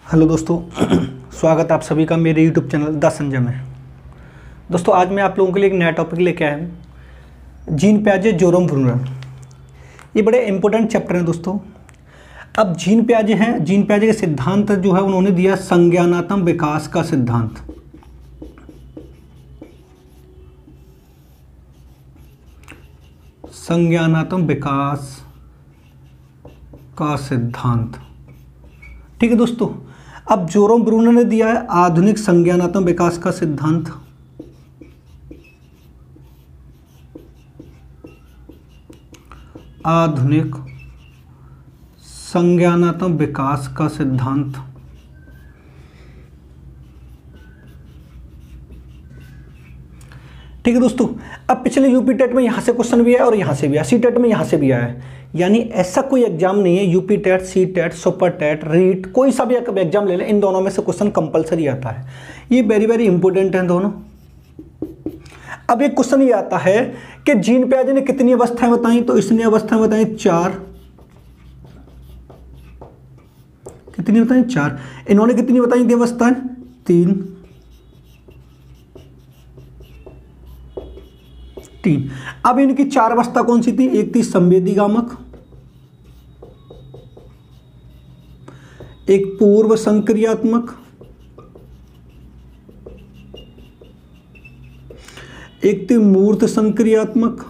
Hello दोस्तों स्वागत है आप सभी का मेरे यूट्यूब चैनल द संजय में। दोस्तों आज मैं आप लोगों के लिए एक नया टॉपिक लेके आया हूँ, जीन पियाजे जोरोम ब्रूनर। ये बड़े इंपॉर्टेंट चैप्टर हैं दोस्तों। अब जीन पियाजे हैं, जीन पियाजे के सिद्धांत जो है उन्होंने दिया संज्ञानात्मक विकास का सिद्धांत। संज्ञानात्मक विकास का सिद्धांत, ठीक है दोस्तों। अब जोरोम ब्रूनर ने दिया है आधुनिक संज्ञानात्मक विकास का सिद्धांत। आधुनिक संज्ञानात्मक विकास का सिद्धांत। ठीक है दोस्तों। अब पिछले यूपी टेट में यहां से क्वेश्चन भी आया और यहां से भी आया, सी टेट में यहां से भी आया है। यानी ऐसा कोई एग्जाम नहीं है, UP TET, C TET, super TET, REET, कोई सा भी एग्जाम ले लें, इन दोनों में से क्वेश्चन कंपलसरी आता है। ये वेरी वेरी इंपॉर्टेंट है दोनों। अब एक क्वेश्चन ये आता है कि जीन पियाजे ने कितनी अवस्थाएं बताई, तो इसने अवस्थाएं बताई 4। कितनी बताई? 4। इन्होंने कितनी बताई थी अवस्थाएं? 3। अब इनकी 4 अवस्था कौन सी थी? एक थी संवेदीगामक, एक पूर्व संक्रियात्मक, एक थी मूर्त संक्रियात्मक,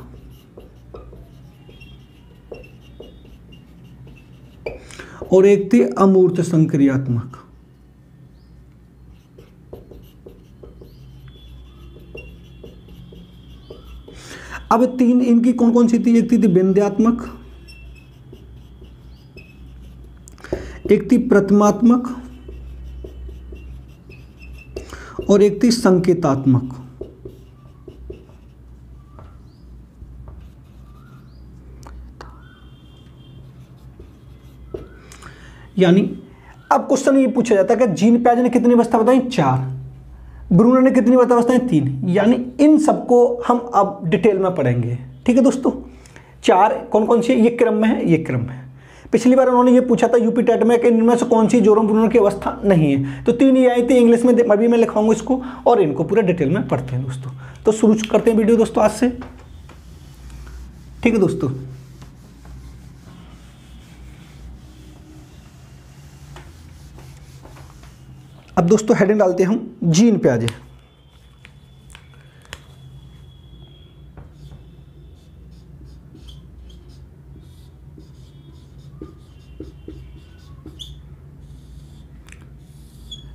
और एक थी अमूर्त संक्रियात्मक। अब 3 इनकी कौन कौन सी थी? एक थी विंध्यात्मक, एक थी प्रथमात्मक, और एक थी संकेतात्मक। यानी अब क्वेश्चन ये पूछा जाता है कि जीन पियाजे ने कितनी अवस्था बताई? 4। ब्रूनर ने कितनी अवस्थाएं? 3। यानी इन सबको हम अब डिटेल में पढ़ेंगे। ठीक है दोस्तों। 4 कौन कौन सी है? ये क्रम में है, ये क्रम में है। पिछली बार उन्होंने ये पूछा था यूपी टेट में कि इनमें से कौन सी जोरोम ब्रूनर की अवस्था नहीं है, तो 3 ये आई थी इंग्लिश में। अभी मैं लिखाऊंगा इसको और इनको पूरा डिटेल में पढ़ते हैं दोस्तों। तो शुरू करते हैं वीडियो दोस्तों आज से। ठीक है दोस्तों। अब दोस्तों हेडिंग डालते हैं हम जीन पियाजे।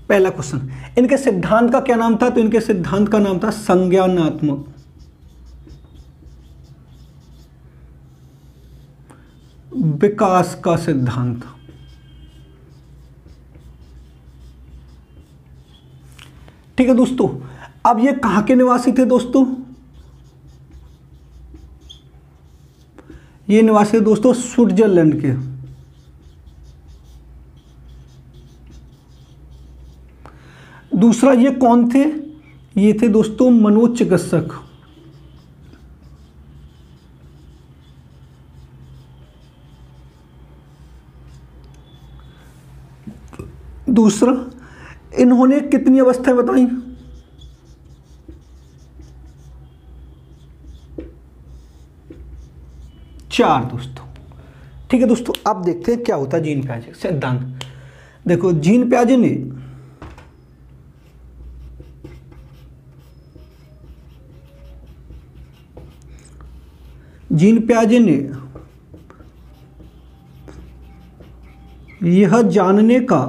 पहला क्वेश्चन, इनके सिद्धांत का क्या नाम था? तो इनके सिद्धांत का नाम था संज्ञानात्मक विकास का सिद्धांत। ठीक है दोस्तों। अब ये कहां के निवासी थे दोस्तों? ये निवासी दोस्तों स्विट्जरलैंड के। दूसरा ये कौन थे? ये थे दोस्तों मनोचिकित्सक। दूसरा, इन्होंने कितनी अवस्थाएं बताई? 4 दोस्तों। ठीक है दोस्तों। अब देखते हैं क्या होता है जीन पियाजे सिद्धांत। देखो जीन पियाजे ने यह जानने का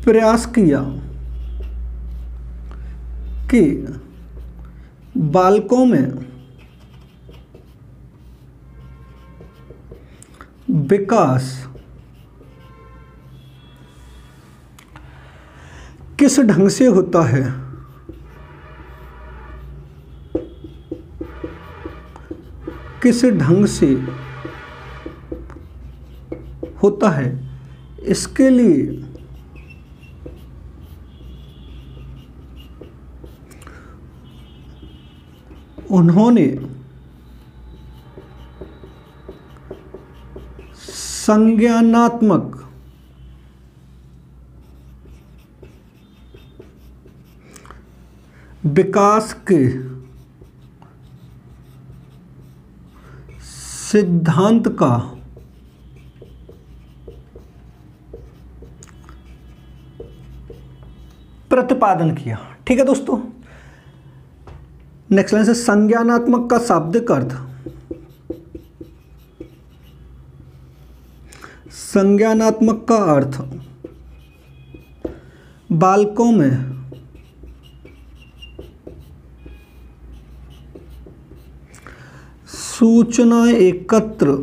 प्रयास किया कि बालकों में विकास किस ढंग से होता है, किस ढंग से होता है, इसके लिए उन्होंने संज्ञानात्मक विकास के सिद्धांत का प्रतिपादन किया। ठीक है दोस्तों, नेक्स्ट लाइन से संज्ञानात्मक का शाब्दिक अर्थ, संज्ञानात्मक का अर्थ बालकों में सूचना एकत्र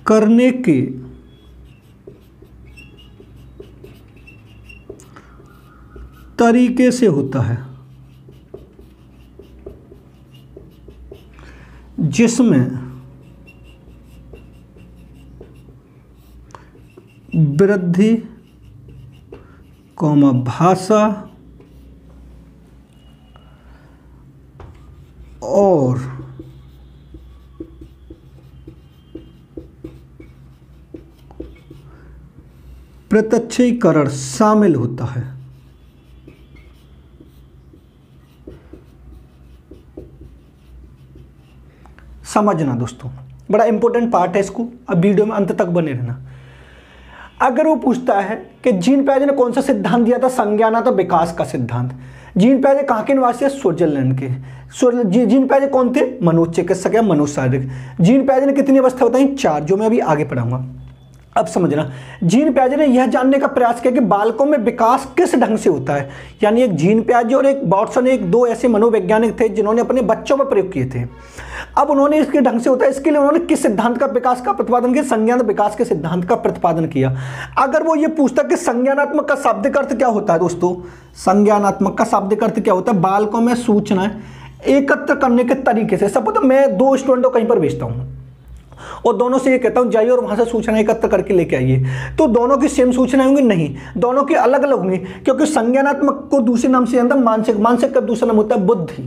करने के तरीके से होता है, जिसमें वृद्धि, भाषा और प्रत्यक्षीकरण शामिल होता है। समझना दोस्तों, बड़ा इंपॉर्टेंट पार्ट है, इसको अब वीडियो में अंत तक बने रहना। अगर वो पूछता है कि जीन पियाजे ने कौन सा सिद्धांत दिया था, संज्ञानात्मक विकास का सिद्धांत। जीन पियाजे कहाँ के निवासी है? स्विट्जरलैंड के। जीन पियाजे कौन थे? मनोचिकित्सक या मनोशारीरिक। जीन पियाजे ने कितनी अवस्था बताई? 4, जो मैं अभी आगे पढ़ाऊंगा। अब समझना, जीन पियाजे ने यह जानने का प्रयास किया कि बालकों में विकास किस ढंग से होता है। यानी एक जीन पियाजे और एक वाटसन, एक दो ऐसे मनोवैज्ञानिक थे जिन्होंने अपने बच्चों पर प्रयोग किए थे। अब उन्होंने इसके ढंग से होता है, इसके लिए उन्होंने किस सिद्धांत का विकास का प्रतिपादन किया? संज्ञानात्मक विकास के सिद्धांत का प्रतिपादन किया। अगर वो ये पूछता कि संज्ञानात्मक का शाब्दिक अर्थ क्या होता है दोस्तों, संज्ञानात्मक का शाब्दिक अर्थ क्या होता है? बालकों में सूचनाएं एकत्र करने के तरीके से। सपोज मैं 2 स्टूडेंट को कहीं पर भेजता हूँ और दोनों से ये कहता हूं जाइए और वहां से सूचना एकत्र करके लेके आइए, तो दोनों की सेम सूचनाएं होंगी? नहीं, दोनों की अलग अलग होंगी, क्योंकि संज्ञानात्मक को दूसरे नाम से जानता, मानसिक, मानसिक का दूसरा नाम होता है बुद्धि।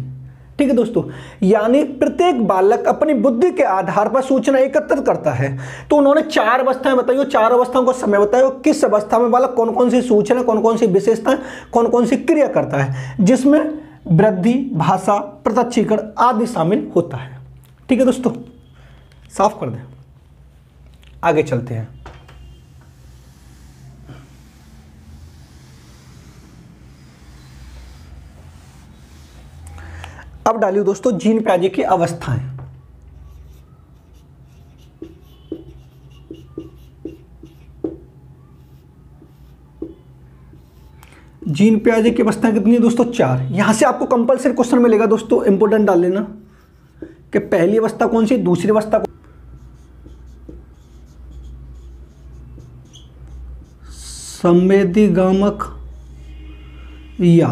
ठीक है दोस्तों, यानी प्रत्येक बालक अपनी बुद्धि के आधार पर सूचना एकत्रित करता है। तो उन्होंने 4 अवस्थाएं बताई, 4 अवस्थाओं को समय बताया, किस अवस्था में बालक कौन कौन सी सूचना, कौन कौन सी विशेषताएं, कौन कौन सी क्रिया करता है, जिसमें वृद्धि, भाषा, प्रत्यक्षीकरण आदि शामिल होता है। ठीक है दोस्तों, साफ कर दें, आगे चलते हैं। अब डालिए दोस्तों जीन पियाजे की अवस्थाएं। जीन पियाजे की अवस्थाएं कितनी है दोस्तों? 4। यहां से आपको कंपलसरी क्वेश्चन मिलेगा दोस्तों, इंपोर्टेंट डाल लेना कि पहली अवस्था कौन सी, दूसरी अवस्था संवेदीगामक या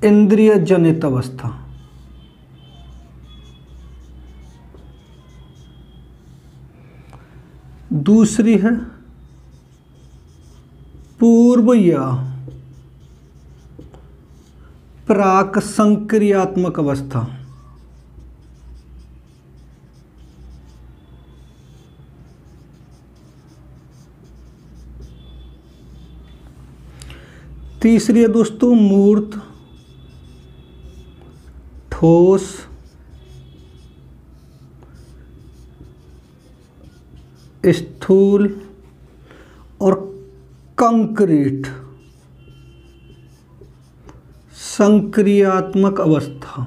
इंद्रिय जनित अवस्था। दूसरी है पूर्व या प्राक संक्रियात्मक अवस्था। तीसरी है दोस्तों मूर्त, ठोस, स्थूल और कंक्रीट संक्रियात्मक अवस्था।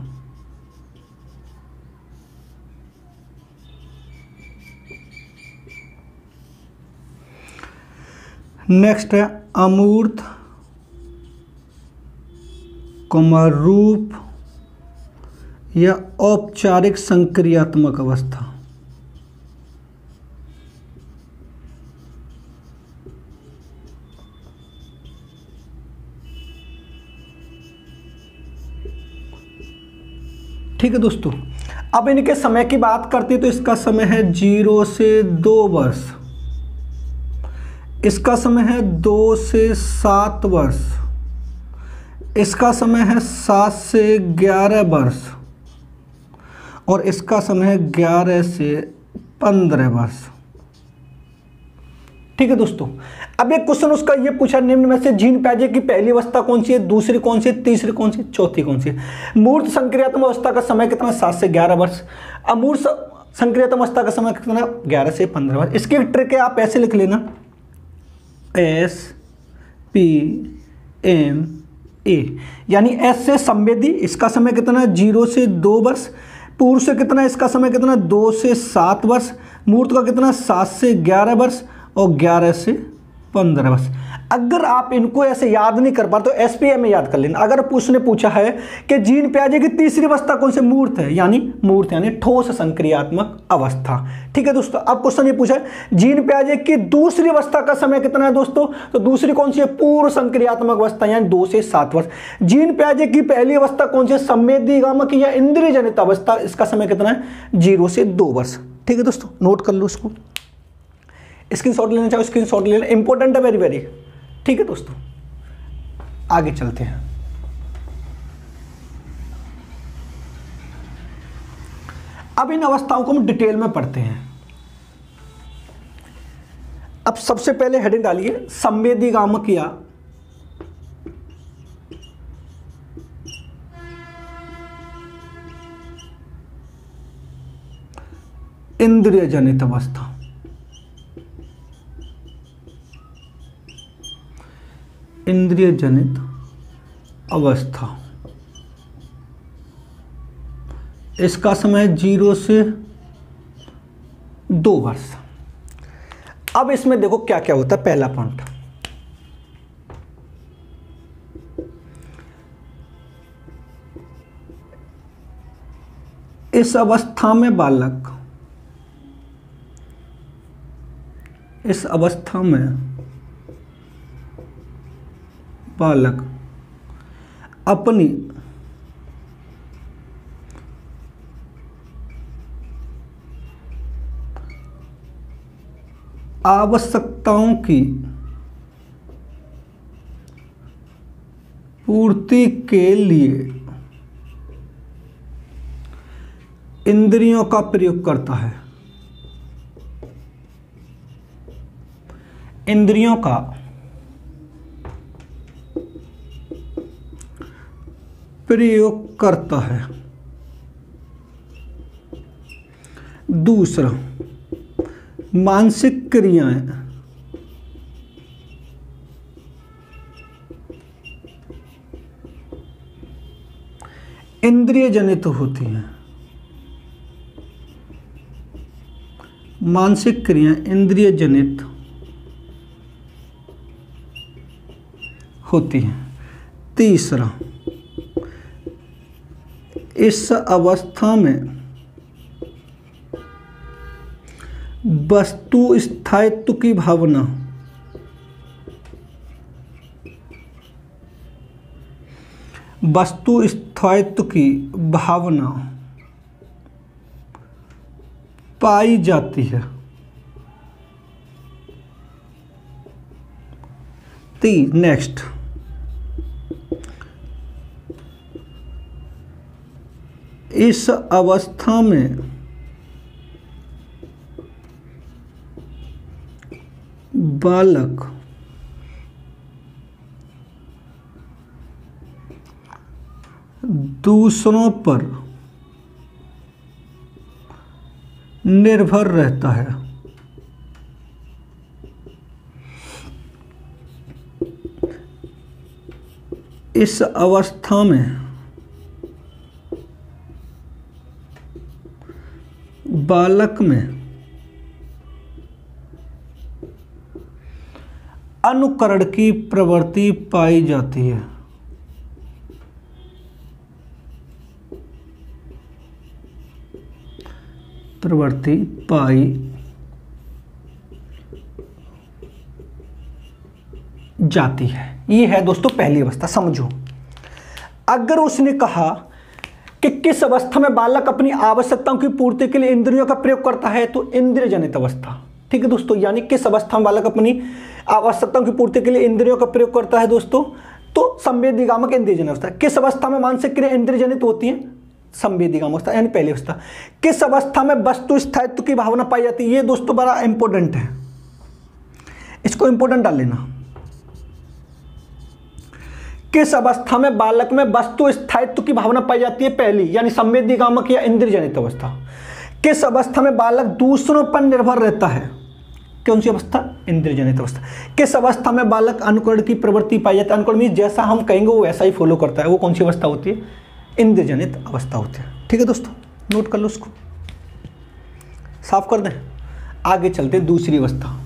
नेक्स्ट है अमूर्त, रूप या औपचारिक संक्रियात्मक अवस्था। ठीक है दोस्तों, अब इनके समय की बात करते हैं तो इसका समय है 0 से 2 वर्ष। इसका समय है 2 से 7 वर्ष, इसका समय है 7 से 11 वर्ष, और इसका समय है 11 से 15 वर्ष। ठीक है दोस्तों, अब एक क्वेश्चन उसका ये पूछा, निम्न में से जीन प्याजे की पहली अवस्था कौन सी है, दूसरी कौन सी है, तीसरी कौन सी, चौथी कौन सी है। मूर्त संक्रियात्मक अवस्था का समय कितना, 7 से 11 वर्ष। अमूर्त संक्रियात्मक अवस्था का समय कितना, 11 से 15 वर्ष। इसकी ट्रिक है, आप ऐसे लिख लेना, SPMA, यानी S से संवेदी, इसका समय कितना, 0 से 2 वर्ष। पूर्व से कितना, इसका समय कितना, 2 से 7 वर्ष। मूर्त का कितना, 7 से 11 वर्ष और 11 से 15 वर्ष। अगर आप इनको ऐसे याद नहीं कर पाते तो एसपीएम में याद कर लेना। अगर उसने पूछा है कि जीन प्याजे की तीसरी अवस्था कौन से, मूर्त है, यानी ठोस संक्रियात्मक अवस्था। ठीक है दोस्तों, अब क्वेश्चन ये पूछा है जीन प्याजे की दूसरी अवस्था का समय कितना है दोस्तों, तो दूसरी कौन सी है, पूर्व संक्रियात्मक अवस्था, यानी 2 से 7 वर्ष। जीन प्याजे की पहली अवस्था कौन सी है, संवेदीगामक या इंद्रिय जनित अवस्था, इसका समय कितना है, 0 से 2 वर्ष। ठीक है दोस्तों, नोट कर लो इसको, स्क्रीनशॉट लेना चाहो स्क्रीनशॉट लेना, इंपॉर्टेंट है वेरी वेरी। ठीक है दोस्तों, आगे चलते हैं। अब इन अवस्थाओं को हम डिटेल में पढ़ते हैं। अब सबसे पहले हेडिंग डालिए, संवेदीगामक या इंद्रिय जनित अवस्था। इंद्रिय जनित अवस्था, इसका समय 0 से 2 वर्ष। अब इसमें देखो क्या क्या होता है। पहला पॉइंट, इस अवस्था में बालक, इस अवस्था में बालक अपनी आवश्यकताओं की पूर्ति के लिए इंद्रियों का प्रयोग करता है। इंद्रियों का प्रयोग करता है। दूसरा, मानसिक क्रियाएं इंद्रिय जनित होती हैं। मानसिक क्रियाएं इंद्रिय जनित होती हैं। तीसरा, इस अवस्था में वस्तु स्थायित्व की भावना, वस्तु स्थायित्व की भावना पाई जाती है। नेक्स्ट, इस अवस्था में बालक दूसरों पर निर्भर रहता है। इस अवस्था में बालक में अनुकरण की प्रवृत्ति पाई जाती है। प्रवृत्ति पाई जाती है। ये है दोस्तों पहली अवस्था, समझो। अगर उसने कहा कि किस अवस्था में बालक अपनी आवश्यकताओं की पूर्ति के लिए इंद्रियों का प्रयोग करता है, तो इंद्रिय जनित अवस्था। ठीक है दोस्तों, यानी किस अवस्था में बालक अपनी आवश्यकताओं की पूर्ति के लिए इंद्रियों का प्रयोग करता है दोस्तों, तो संवेदीगामक इंद्रियजनित अवस्था। किस अवस्था में मानसिक क्रिया इंद्रियजनित होती है? संवेदीगामक अवस्था यानी पहली अवस्था। किस अवस्था में वस्तु स्थायित्व की भावना पाई जाती है? ये दोस्तों बड़ा इंपॉर्टेंट है, इसको इंपॉर्टेंट डाल लेना। किस अवस्था में बालक में वस्तु स्थायित्व की भावना पाई जाती है? पहली यानी संवेदीगामक या इंद्रियजनित अवस्था। किस अवस्था में बालक दूसरों पर निर्भर रहता है? कौन सी अवस्था? इंद्रियजनित अवस्था। किस अवस्था में बालक अनुकरण की प्रवृत्ति पाई जाती है? अनुकरण मीन्स जैसा हम कहेंगे वो वैसा ही फॉलो करता है, वो कौन सी अवस्था होती है? इंद्रियजनित अवस्था होती है। ठीक है दोस्तों, नोट कर लो उसको, साफ कर दें। आगे चलते दूसरी अवस्था।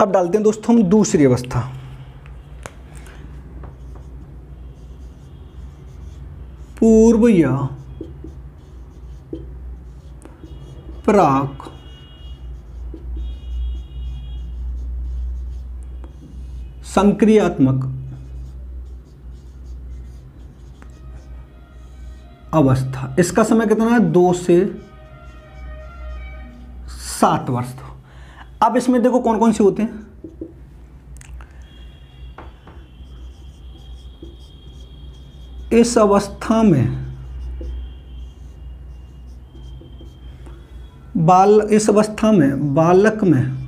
अब डालते हैं दोस्तों हम दूसरी अवस्था। पूर्व या प्राक संक्रियात्मक अवस्था। इसका समय कितना है? 2 से 7 वर्ष। अब इसमें देखो कौन कौन से होते हैं। इस अवस्था में बालक में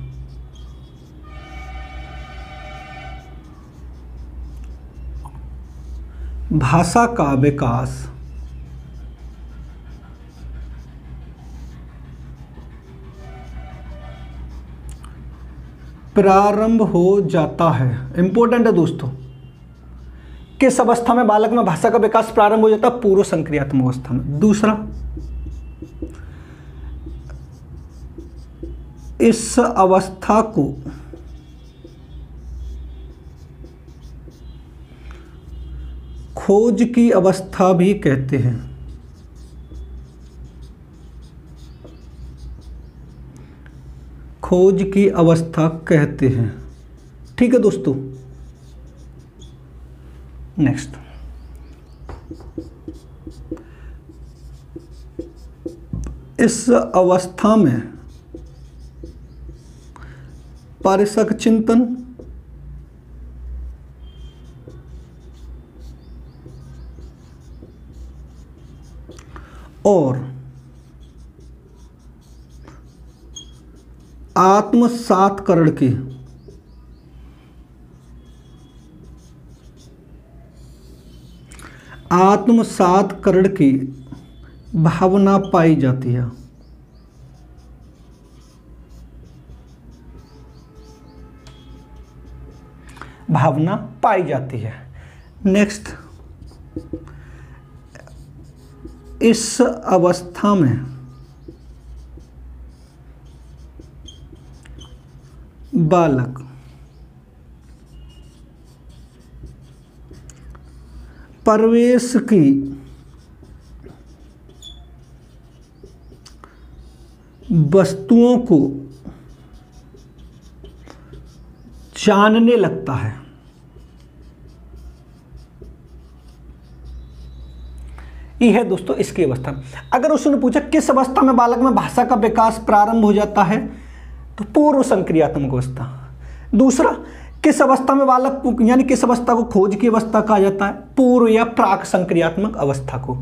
भाषा का विकास प्रारंभ हो जाता है। इंपॉर्टेंट है दोस्तों, किस अवस्था में बालक में भाषा का विकास प्रारंभ हो जाता है? पूर्व संक्रियात्मक अवस्था में। दूसरा, इस अवस्था को खोज की अवस्था भी कहते हैं। खोज की अवस्था कहते हैं। ठीक है दोस्तों, नेक्स्ट, इस अवस्था में पारसक चिंतन और आत्मसात्करण की भावना पाई जाती है। भावना पाई जाती है। नेक्स्ट, इस अवस्था में बालक प्रवेश की वस्तुओं को जानने लगता है। ये है दोस्तों इसकी अवस्था। अगर उसने पूछा किस अवस्था में बालक में भाषा का विकास प्रारंभ हो जाता है, तो पूर्व संक्रियात्मक अवस्था। दूसरा, किस अवस्था में बालक को यानी किस अवस्था को खोज की अवस्था कहा जाता है? पूर्व या प्राक संक्रियात्मक अवस्था को।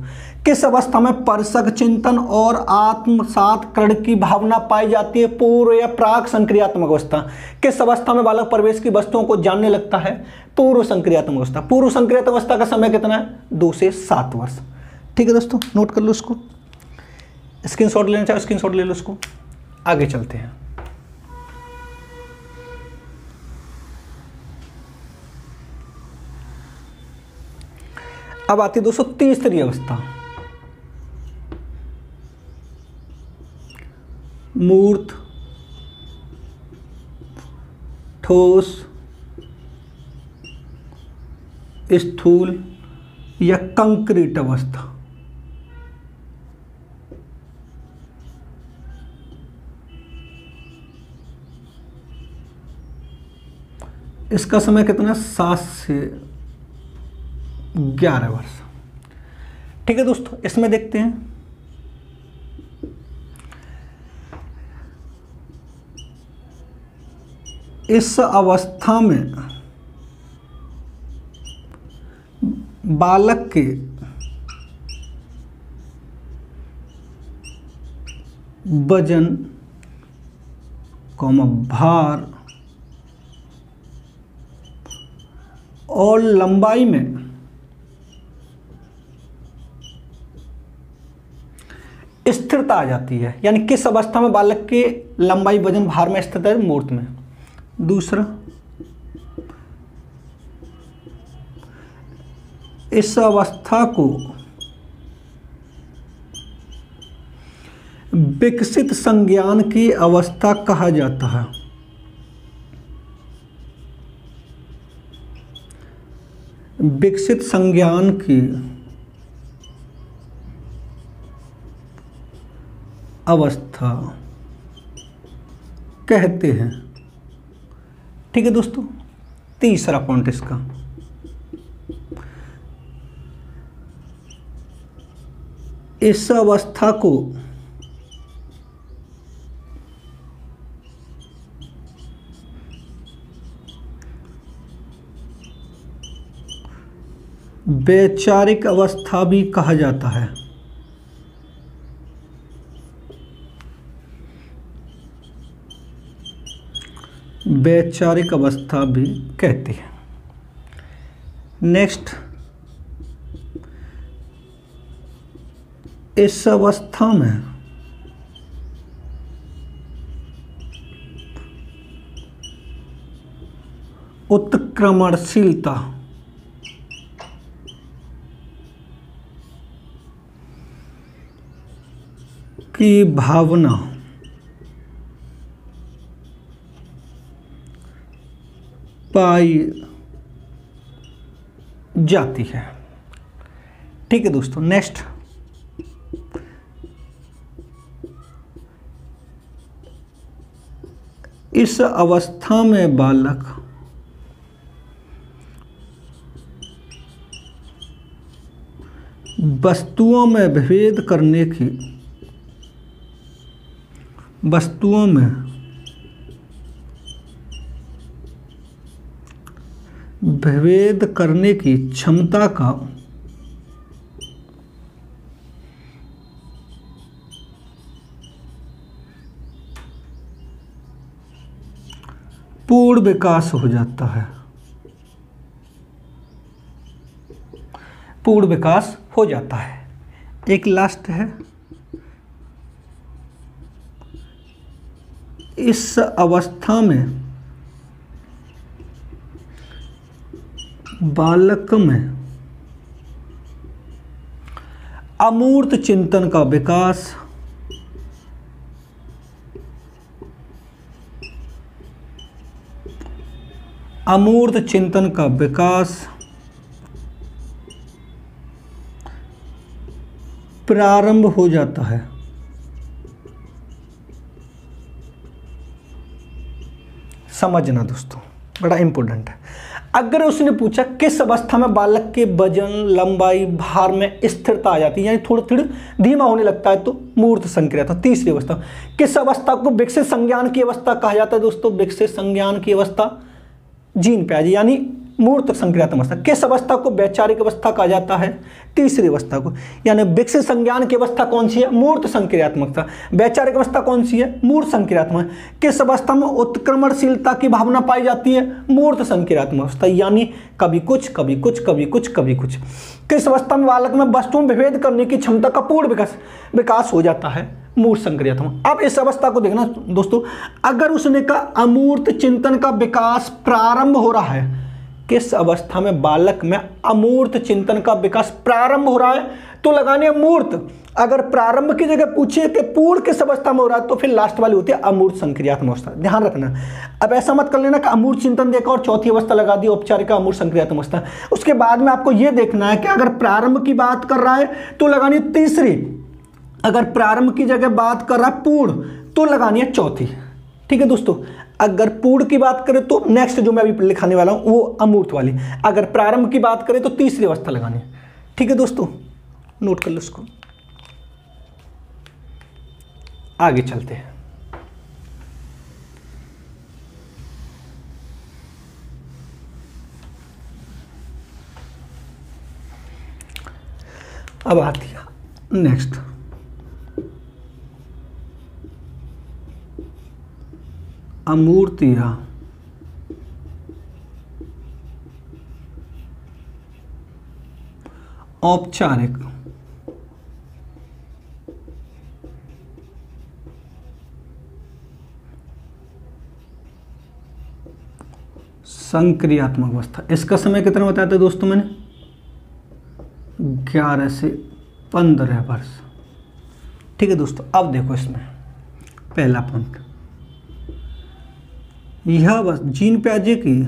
किस अवस्था में परसक चिंतन और आत्मसात्करण की भावना पाई जाती है? पूर्व या प्राक संक्रियात्मक अवस्था। किस अवस्था में बालक प्रवेश की वस्तुओं को जानने लगता है? पूर्व संक्रियात्मक अवस्था। पूर्व संक्रियात्मक अवस्था का समय कितना है? 2 से 7 वर्ष। ठीक है दोस्तों, नोट कर लो उसको, स्क्रीनशॉट लेना चाहे स्क्रीनशॉट ले लो उसको। आगे चलते हैं। अब आती है दोस्तों तीसरी अवस्था, मूर्त, ठोस, स्थूल या कंक्रीट अवस्था। इसका समय कितना? 7 से 11 वर्ष। ठीक है दोस्तों, इसमें देखते हैं इस अवस्था में बालक के वजन, भार और लंबाई में स्थिरता आ जाती है। यानी किस अवस्था में बालक के लंबाई, वजन, भार में स्थिरता है? मूर्त में। दूसरा, इस अवस्था को विकसित संज्ञान की अवस्था कहा जाता है। विकसित संज्ञान की अवस्था कहते हैं। ठीक है दोस्तों, तीसरा पॉइंट इसका, इस अवस्था को वैचारिक अवस्था भी कहा जाता है। वैचारिक अवस्था भी कहते हैं। नेक्स्ट, इस अवस्था में उत्क्रमणशीलता की भावना पाई जाती है। ठीक है दोस्तों, नेक्स्ट, इस अवस्था में बालक वस्तुओं में भेद करने की, वस्तुओं में भेद करने की क्षमता का पूर्ण विकास हो जाता है। पूर्ण विकास हो जाता है। एक लास्ट है, इस अवस्था में बालक में अमूर्त चिंतन का विकास, अमूर्त चिंतन का विकास प्रारंभ हो जाता है। समझना दोस्तों, बड़ा इंपॉर्टेंट है। अगर उसने पूछा किस अवस्था में बालक के वजन, लंबाई, भार में स्थिरता आ जाती है, यानी थोड़ा थोड़ा धीमा होने लगता है, तो मूर्त संक्रियता। तीसरी अवस्था, किस अवस्था को विकसित संज्ञान की अवस्था कहा जाता है दोस्तों? विकसित संज्ञान की अवस्था जीन पे आ जाए, यानी मूर्त संक्रियात्मक अवस्था। किस अवस्था को वैचारिक अवस्था कहा जाता है? तीसरी अवस्था को। यानी विकसित संज्ञान की अवस्था कौन सी है? मूर्त संक्रियात्मकता। वैचारिक अवस्था कौन सी है? मूर्त संक्रियात्मक। किस अवस्था में उत्क्रमणशीलता की भावना पाई जाती है? मूर्त संक्रियात्मक अवस्था, यानी कभी कुछ कभी कुछ कभी कुछ कभी कुछ। किस अवस्था में बालक में वस्तुओं में भेद करने की क्षमता का पूर्ण विकास हो जाता है? मूर्त संक्रियात्मक। अब इस अवस्था को देखना दोस्तों, अगर उसने कहा अमूर्त चिंतन का विकास प्रारंभ हो रहा है, किस अवस्था में बालक में अमूर्त चिंतन का विकास प्रारंभ हो रहा है, तो लगाने मूर्त। अगर प्रारंभ की जगह पूछे कि पूर्ण किस अवस्था में हो रहा है, तो फिर लास्ट वाली होती है अमूर्त संक्रियात्मक अवस्था। ध्यान रखना। अब ऐसा मत कर लेना कि अमूर्त चिंतन देखा और चौथी अवस्था लगा दी औपचारिक अमूर्त संक्रियात्मक अवस्था। उसके बाद में आपको यह देखना है कि अगर प्रारंभ की बात कर रहा है तो लगानी तीसरी, अगर प्रारंभ की जगह बात कर रहा है पूर्ण तो लगानी है चौथी। ठीक है दोस्तों, अगर पूर्ण की बात करें तो नेक्स्ट जो मैं अभी लिखाने वाला हूं वो अमूर्त वाली, अगर प्रारंभ की बात करें तो तीसरी अवस्था लगानी है। ठीक है दोस्तों, नोट कर लो इसको। आगे चलते हैं। अब आती है नेक्स्ट, अमूर्तिया औपचारिक संक्रियात्मक अवस्था। इसका समय कितना बताया था दोस्तों मैंने? 11 से 15 वर्ष। ठीक है दोस्तों, अब देखो इसमें पहला पॉइंट, यह बस जीन प्याजे की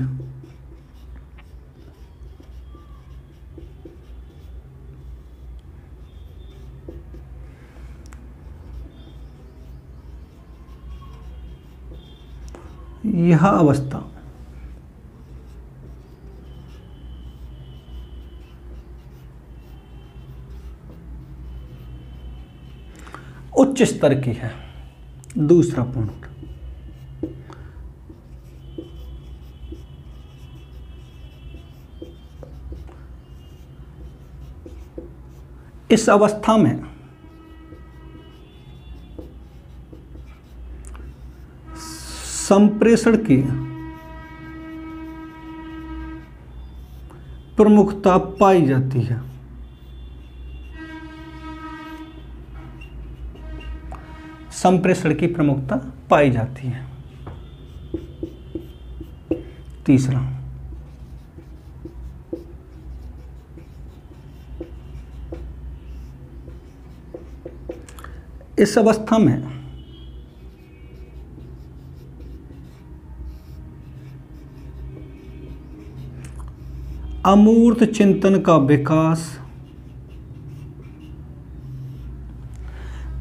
यह अवस्था उच्च स्तर की है। दूसरा पॉइंट, इस अवस्था में संप्रेषण की प्रमुखता पाई जाती है। संप्रेषण की प्रमुखता पाई जाती है। तीसरा, इस अवस्था में अमूर्त चिंतन का विकास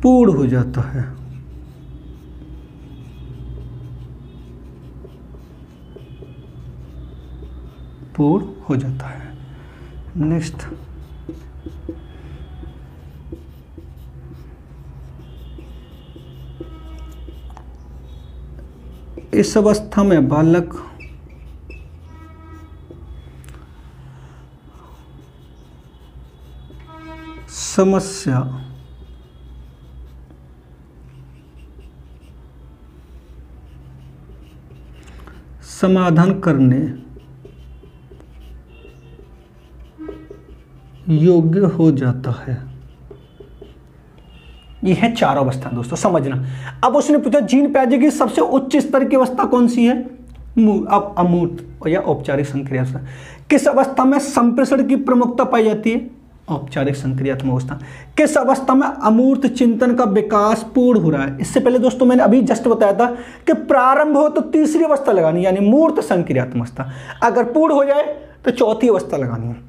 पूर्ण हो जाता है। पूर्ण हो जाता है। नेक्स्ट, इस अवस्था में बालक समस्या समाधान करने योग्य हो जाता है। यह है चार अवस्था दोस्तों, समझना। अब उसने पूछा जीन प्याजे की सबसे उच्च स्तर की अवस्था कौन सी है? अब अमूर्त या औपचारिक संक्रिया अवस्था। किस अवस्था में संप्रेषण की प्रमुखता पाई जाती है? औपचारिक संक्रियात्मक अवस्था। किस अवस्था में अमूर्त चिंतन का विकास पूर्ण हो रहा है? इससे पहले दोस्तों मैंने अभी जस्ट बताया था कि प्रारंभ हो तो तीसरी अवस्था लगानी, यानी मूर्त संक्रियात्मक अवस्था। अगर पूर्ण हो जाए तो चौथी अवस्था लगानी है।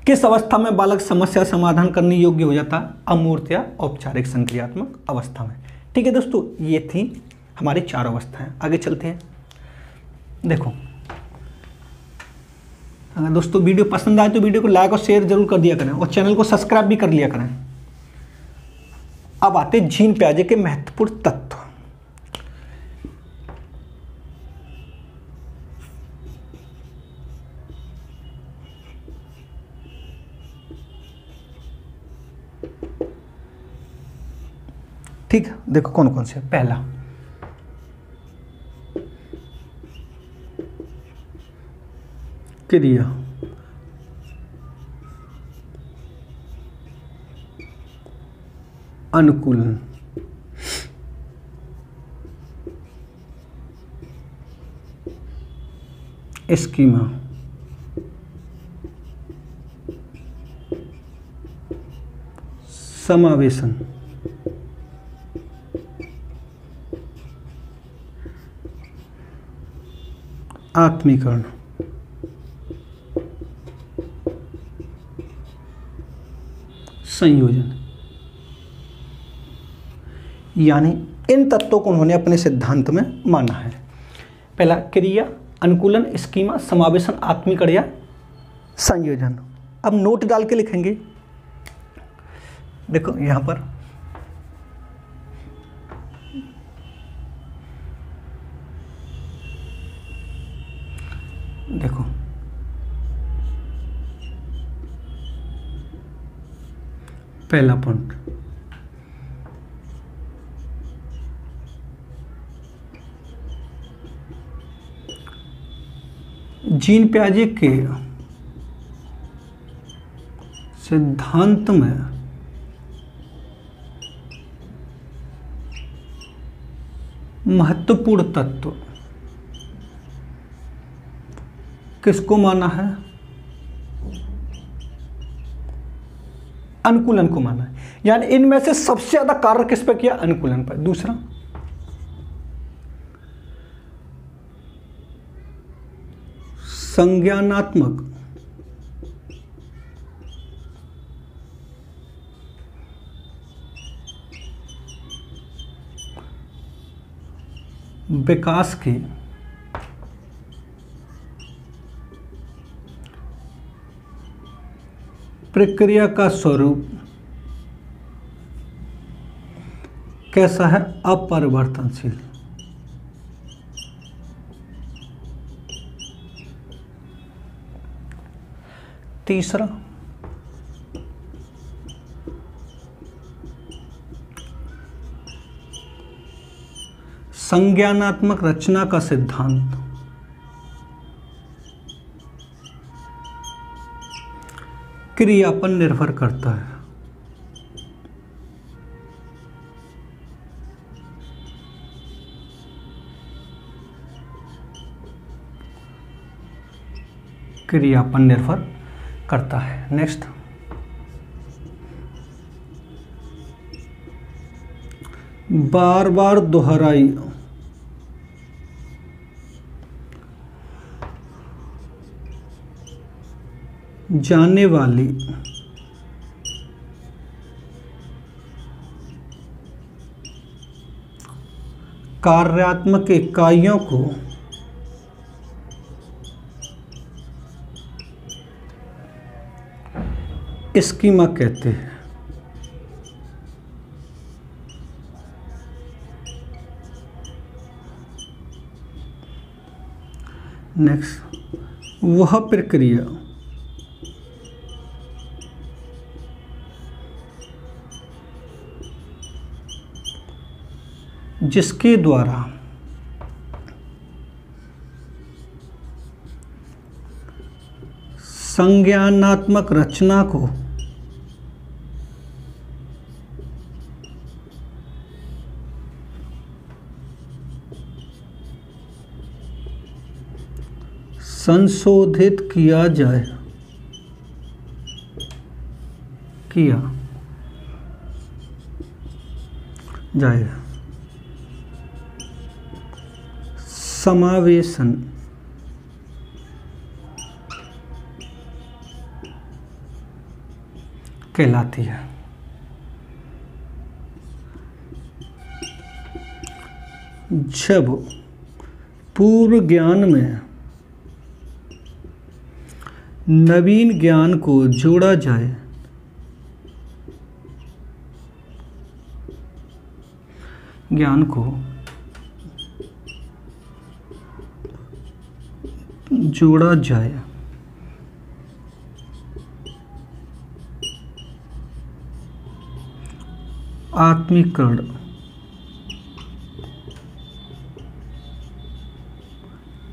किस अवस्था में बालक समस्या समाधान करने योग्य हो जाता है? अमूर्त या औपचारिक संक्रियात्मक अवस्था में। ठीक है दोस्तों, ये थी हमारी चार अवस्थाएं। आगे चलते हैं। देखो, अगर दोस्तों वीडियो पसंद आए तो वीडियो को लाइक और शेयर जरूर कर दिया करें और चैनल को सब्सक्राइब भी कर लिया करें। अब आते हैं जीन प्याजे के महत्वपूर्ण तत्व। ठीक है, देखो कौन कौन से। पहला, क्रिया। अनुकूलन। स्कीमा। समावेशन। आत्मीकरण। संयोजन। यानी इन तत्वों को उन्होंने अपने सिद्धांत में माना है। पहला क्रिया, अनुकूलन, स्कीमा, समावेशन, आत्मीकरण या संयोजन। अब नोट डाल के लिखेंगे। देखो यहां पर देखो, पहला पॉइंट। जीन पियाजे के सिद्धांत में महत्वपूर्ण तत्व किसको माना है? अनुकूलन को माना है। यानी इनमें से सबसे ज्यादा कार्य किस पर किया? अनुकूलन पर। दूसरा, संज्ञानात्मक विकास की प्रक्रिया का स्वरूप कैसा है? अपरिवर्तनशील। तीसरा, संज्ञानात्मक रचना का सिद्धांत क्रिया पर निर्भर करता है। क्रिया पर निर्भर करता है। नेक्स्ट, बार बार दोहराई जाने वाली कार्यात्मक इकाइयों को स्कीमा कहते हैं। नेक्स्ट, वह प्रक्रिया जिसके द्वारा संज्ञानात्मक रचना को संशोधित किया जाए समावेशन कहलाती है। जब पूर्व ज्ञान में नवीन ज्ञान को जोड़ा जाए आत्मीकरण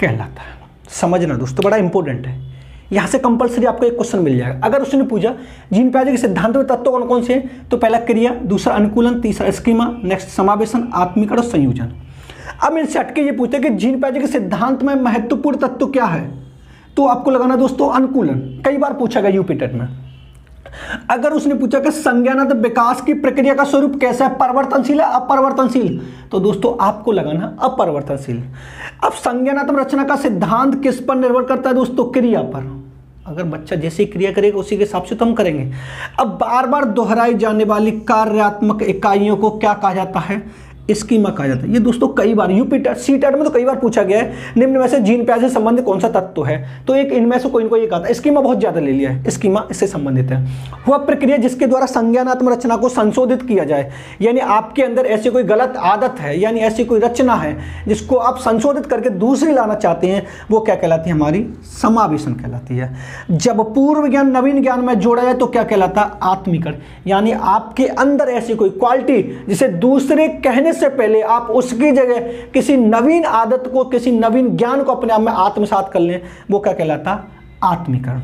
कहलाता है। समझना दोस्तों, बड़ा इंपॉर्टेंट है। यहां से कंपलसरी आपको एक क्वेश्चन मिल जाएगा। अगर उसने पूछा जीन पियाजे के सिद्धांत में तत्व कौन कौन से हैं, तो पहला क्रिया, दूसरा अनुकूलन, तीसरा स्कीमा, नेक्स्ट समावेशन, आत्मीकरण और संयोजन। अब इनसे हटके ये पूछते कि जीन पियाजे के सिद्धांत में महत्वपूर्ण तत्व क्या है, तो आपको लगाना दोस्तों अनुकूलन। कई बार पूछा गया यूपी टेट में। अगर उसने पूछा कि संज्ञानात्मक विकास की प्रक्रिया का स्वरूप कैसा है, परिवर्तनशील है अपरिवर्तनशील, तो दोस्तों आपको लगाना अपरिवर्तनशील। अब संज्ञानात्मक रचना का सिद्धांत किस पर निर्भर करता है दोस्तों? क्रिया पर। अगर बच्चा जैसी क्रिया करेगा उसी के हिसाब से तो हम करेंगे। अब बार बार दोहराई जाने वाली कार्यात्मक इकाइयों को क्या कहा जाता है? स्कीमा कहा जाता है। ये दोस्तों कई बार यूपी टेट सी टेट में तो कई बार पूछा गया है, निम्न में से जीन प्याज से संबंधित कौन सा तत्व है, तो एक इनमें से कोई ना कोई एक आता है। स्कीमा बहुत ज्यादा ले लिया है, स्कीमा इससे संबंधित है। वह प्रक्रिया जिसके द्वारा संज्ञानात्मक रचना को संशोधित किया जाए, यानी आपके अंदर ऐसी कोई गलत आदत है, यानी ऐसी कोई रचना है जिसको आप संशोधित करके दूसरी लाना चाहते हैं, वो क्या कहलाती है, हमारी समावेशन कहलाती है। जब पूर्व ज्ञान नवीन ज्ञान में जोड़ा जाए तो क्या कहलाता है, आत्मीकरण। यानी आपके अंदर ऐसी कोई क्वालिटी जिसे दूसरे कहने से पहले आप उसकी जगह किसी नवीन आदत को, किसी नवीन ज्ञान को अपने आप में आत्मसात कर लें, वो क्या कहलाता, आत्मीकरण।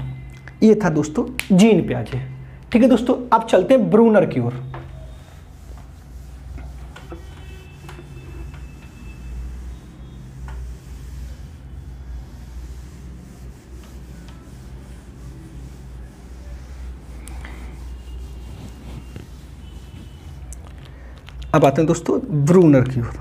ये था दोस्तों जीन प्याजे। ठीक है दोस्तों, अब चलते हैं ब्रूनर की ओर। अब आते हैं दोस्तों ब्रूनर की ओर।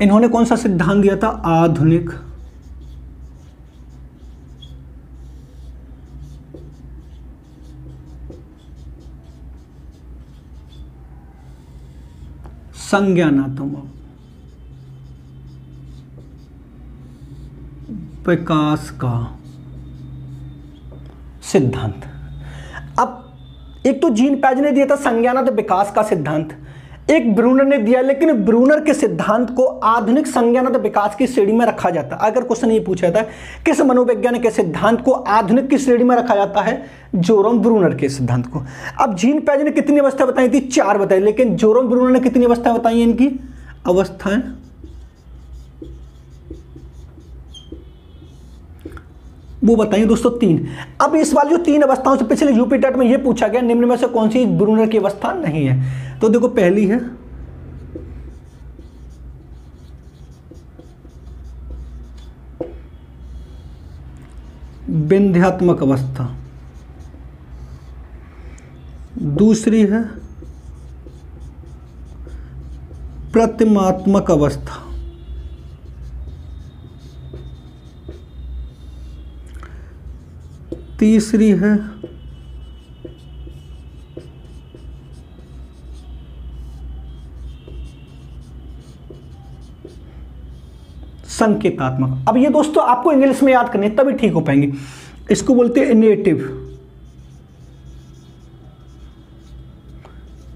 इन्होंने कौन सा सिद्धांत दिया था, आधुनिक संज्ञानात्मक विकास का सिद्धांत। अब एक तो जीन पैज ने दिया था संज्ञानात्मक विकास का सिद्धांत, एक ब्रूनर ने दिया, लेकिन ब्रूनर के सिद्धांत को आधुनिक संज्ञानात्मक विकास की श्रेणी में रखा जाता है। अगर क्वेश्चन ये पूछा जाता है किस मनोवैज्ञानिक के सिद्धांत को आधुनिक की श्रेणी में रखा जाता है, जोरम ब्रूनर के सिद्धांत को। अब जीन पैज ने कितनी अवस्था बताई थी, 4 बताई, लेकिन जोरम ब्रूनर ने कितनी अवस्था बताई है, इनकी अवस्थाएं वो बताइए दोस्तों 3। अब इस वाली जो 3 अवस्थाओं से पिछले यूपी टेट में ये पूछा गया निम्न में से कौन सी ब्रूनर की अवस्था नहीं है, तो देखो पहली है विंध्यात्मक अवस्था, दूसरी है प्रतिमात्मक अवस्था, तीसरी है संकेतात्मक। अब ये दोस्तों आपको इंग्लिश में याद करने तभी ठीक हो पाएंगे। इसको बोलते हैं इनेटिव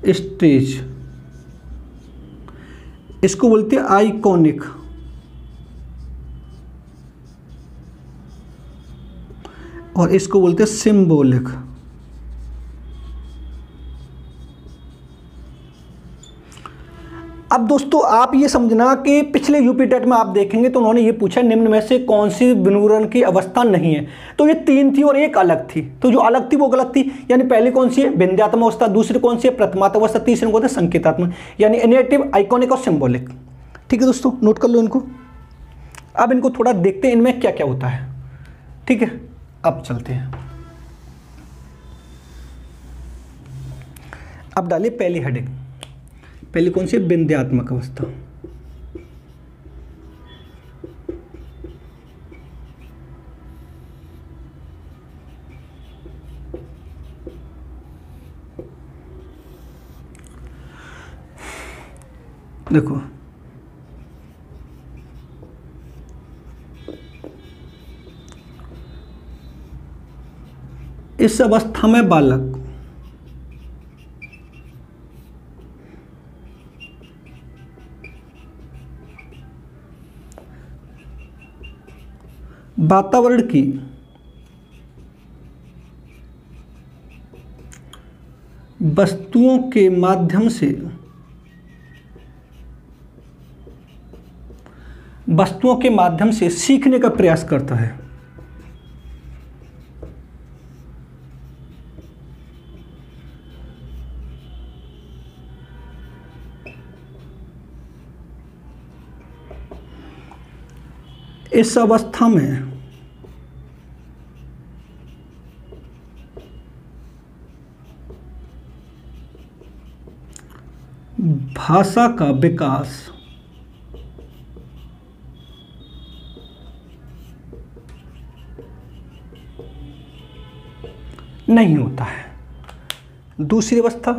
स्टेज, इसको बोलते हैं आइकॉनिक, और इसको बोलते हैं सिंबॉलिक। अब दोस्तों आप ये समझना कि पिछले यूपी टेट में आप देखेंगे तो उन्होंने ये पूछा निम्न में से कौन सी ब्रूनर की अवस्था नहीं है, तो ये 3 थी और एक अलग थी, तो जो अलग थी वो गलत थी। यानी पहली कौन सी है, विंध्यात्मक अवस्था, दूसरी कौन सी है, प्रतिमात्मक अवस्था, तीसरी कौन सी, संकेतात्मक, यानी इनेटिव, आइकॉनिक और सिंबॉलिक। ठीक है दोस्तों, नोट कर लो इनको। अब इनको थोड़ा देखते हैं इनमें क्या क्या होता है। ठीक है, अब चलते हैं। अब डालिए पहली हेडिंग, पहली कौन सी, विंध्यात्मक अवस्था। देखो इस अवस्था में बालक वातावरण की वस्तुओं के माध्यम से सीखने का प्रयास करता है। इस अवस्था में भाषा का विकास नहीं होता है। दूसरी अवस्था,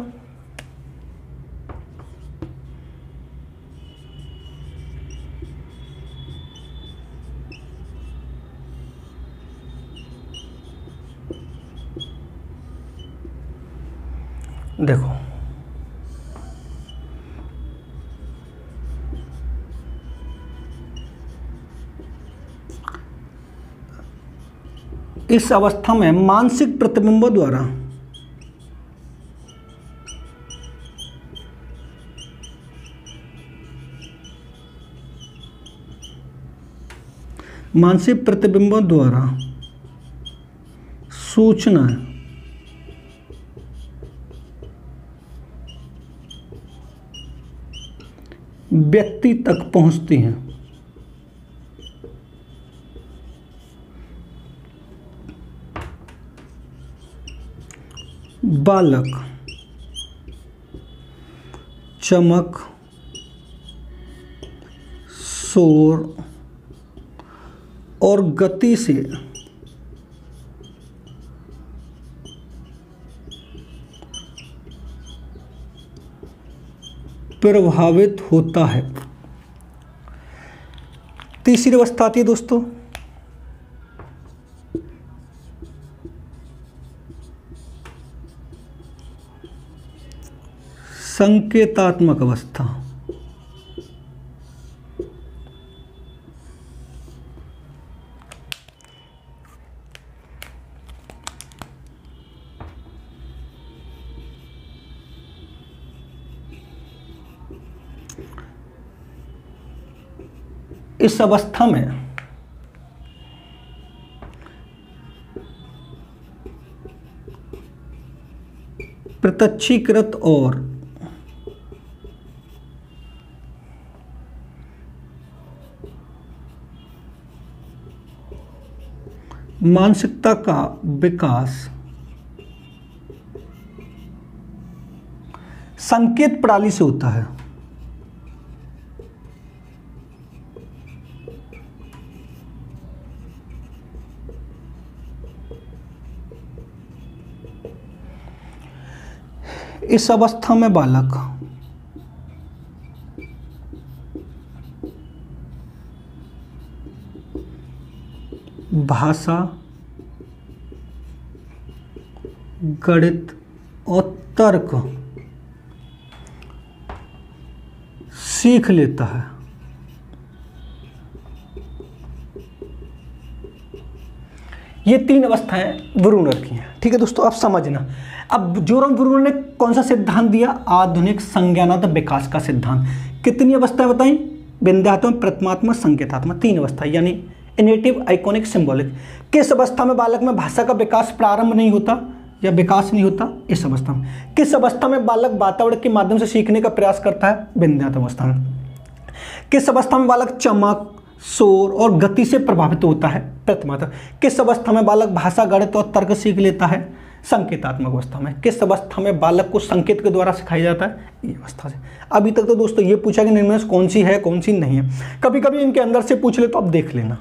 देखो इस अवस्था में मानसिक प्रतिबिंबों द्वारा सूचना व्यक्ति तक पहुंचती हैं। बालक चमक, शोर और गति से प्रभावित होता है। तीसरी अवस्था आती है दोस्तों संकेतात्मक अवस्था। इस अवस्था में प्रत्यक्षीकृत और मानसिकता का विकास संकेत प्रणाली से होता है। इस अवस्था में बालक भाषा, गणित और तर्क सीख लेता है। ये तीन अवस्थाएं ब्रूनर की हैं। ठीक है दोस्तों, आप समझना। अब जोरम ब्रूनर ने कौन सा सिद्धांत दिया? आधुनिक संज्ञानात्मक विकास का सिद्धांत। कितनी अवस्थाएं बताई? बिंदात्मक, प्रथमात्मक, संकेतात्मक, तीन अवस्था, यानी इनेटिव, आइकॉनिक, सिंबॉलिक। किस अवस्था में बालक में भाषा का विकास प्रारंभ नहीं होता या विकास नहीं होता? इस अवस्था में। किस अवस्था में बालक वातावरण के माध्यम से सीखने का प्रयास करता है? बिंदात्मक अवस्था में। किस अवस्था में बालक चमक, शोर और गति से प्रभावित होता है? प्रथमात्मक। किस अवस्था में बालक भाषा, गणित और तर्क सीख लेता है? संकेतात्मक अवस्था में। किस अवस्था में बालक को संकेत के द्वारा सिखाया जाता है? ये अवस्था से। अभी तक तो दोस्तों ये पूछा कि निम्न में से कौन सी है, कौन सी नहीं है। कभी कभी इनके अंदर से पूछ ले तो आप देख लेना।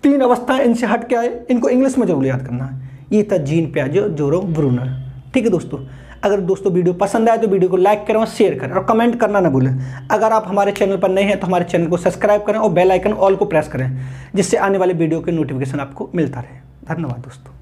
तीन अवस्थाएं इनसे हट के आए, इनको इंग्लिश में जरूर याद करना है। ये था जीन पियाजे, जोरम ब्रूनर। ठीक है दोस्तों, अगर दोस्तों वीडियो पसंद आए तो वीडियो को लाइक करें और शेयर करें और कमेंट करना ना भूलें। अगर आप हमारे चैनल पर नए हैं तो हमारे चैनल को सब्सक्राइब करें और बेल आइकन ऑल को प्रेस करें, जिससे आने वाले वीडियो के नोटिफिकेशन आपको मिलता रहे। धन्यवाद दोस्तों।